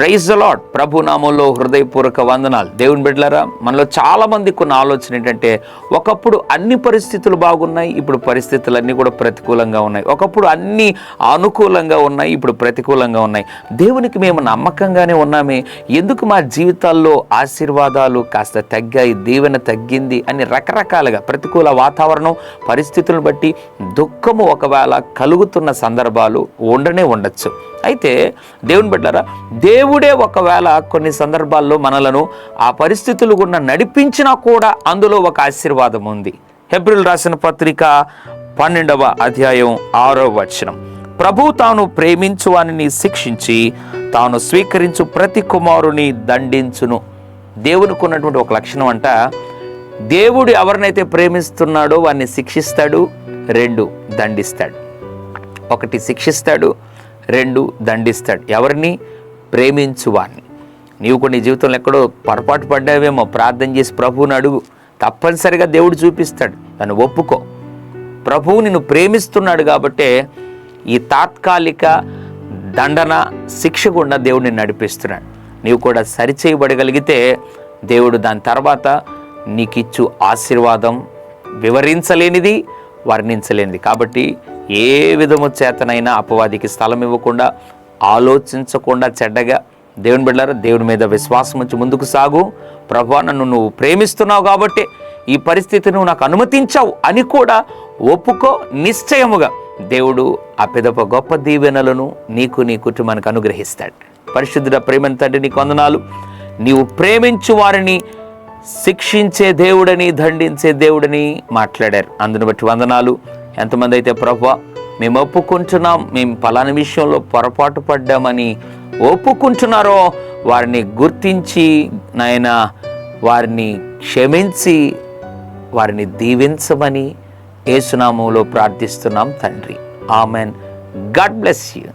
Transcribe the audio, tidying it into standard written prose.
Praise the lord. ప్రభు నామంలో హృదయపూర్వక వందనాలు. దేవుని బిడ్డలారా, మనలో చాలామందికి ఉన్న ఆలోచన ఏంటంటే, ఒకప్పుడు అన్ని పరిస్థితులు బాగున్నాయి, ఇప్పుడు పరిస్థితులన్నీ కూడా ప్రతికూలంగా ఉన్నాయి. ఒకప్పుడు అన్నీ అనుకూలంగా ఉన్నాయి, ఇప్పుడు ప్రతికూలంగా ఉన్నాయి. దేవునికి మేము నమ్మకంగానే ఉన్నామే, ఎందుకు మా జీవితాల్లో ఆశీర్వాదాలు కాస్త తగ్గాయి, దీవెన తగ్గింది అని రకరకాలుగా ప్రతికూల వాతావరణం పరిస్థితులను బట్టి దుఃఖము ఒకవేళ కలుగుతున్న సందర్భాలు ఉండొచ్చు. అయితే దేవుని బిడ్డలారా, దేవుడే ఒకవేళ కొన్ని సందర్భాల్లో మనలను ఆ పరిస్థితులు గుండా నడిపించినా కూడా అందులో ఒక ఆశీర్వాదం ఉంది. హెబ్రీయులకు రాసిన పత్రిక 12వ అధ్యాయం 6వ వచనం, ప్రభు తాను ప్రేమించు వానిని శిక్షించి తాను స్వీకరించు ప్రతి కుమారుని దండించును. దేవునికి ఉన్నటువంటి ఒక లక్షణం అంట, దేవుడు ఎవరినైతే ప్రేమిస్తున్నాడో వారిని శిక్షిస్తాడు, 2 దండిస్తాడు. 1 శిక్షిస్తాడు, 2 దండిస్తాడు. ఎవరిని? ప్రేమించువాన్ని. నీవు కొన్ని జీవితంలో ఎక్కడో పొరపాటు పడ్డావేమో, ప్రార్థన చేసి ప్రభువుని అడుగు, తప్పనిసరిగా దేవుడు చూపిస్తాడు. దాన్ని ఒప్పుకో. ప్రభువు నిన్ను ప్రేమిస్తున్నాడు కాబట్టే ఈ తాత్కాలిక దండన శిక్ష గుండా దేవుడు నిన్ను నడిపిస్తున్నాడు. నీవు కూడా సరిచేయబడగలిగితే దేవుడు దాని తర్వాత నీకిచ్చు ఆశీర్వాదం వివరించలేనిది, వర్ణించలేనిది. కాబట్టి ఏ విధము చేతనైనా అపవాదికి స్థలం ఇవ్వకుండా, ఆలోచించకుండా చెడ్డగా దేవుని బిడ్డలారా, దేవుని మీద విశ్వాసం ఉంచి ముందుకు సాగు. ప్రభువా, నన్ను నువ్వు ప్రేమిస్తున్నావు కాబట్టి ఈ పరిస్థితిని నువ్వు నాకు అనుమతించావు అని కూడా ఒప్పుకో. నిశ్చయముగా దేవుడు ఆ పిదప గొప్ప దీవెనలను నీకు, నీ కుటుంబానికి అనుగ్రహిస్తాడు. పరిశుద్ధుడ ప్రేమ తండ్రి, నీకు వందనాలు. నీవు ప్రేమించు వారిని శిక్షించే దేవుడని, దండించే దేవుడని మాట్లాడారు. అందుని బట్టి వందనాలు. ఎంతమంది అయితే ప్రభువా మేము ఒప్పుకుంటున్నాం, మేము పలానా విషయంలో పొరపాటు పడ్డామని ఒప్పుకుంటున్నారో వారిని గుర్తించి నాయనా వారిని క్షమించి వారిని దీవించమని యేసు నామములో ప్రార్థిస్తున్నాం తండ్రి. ఆమెన్. God bless you.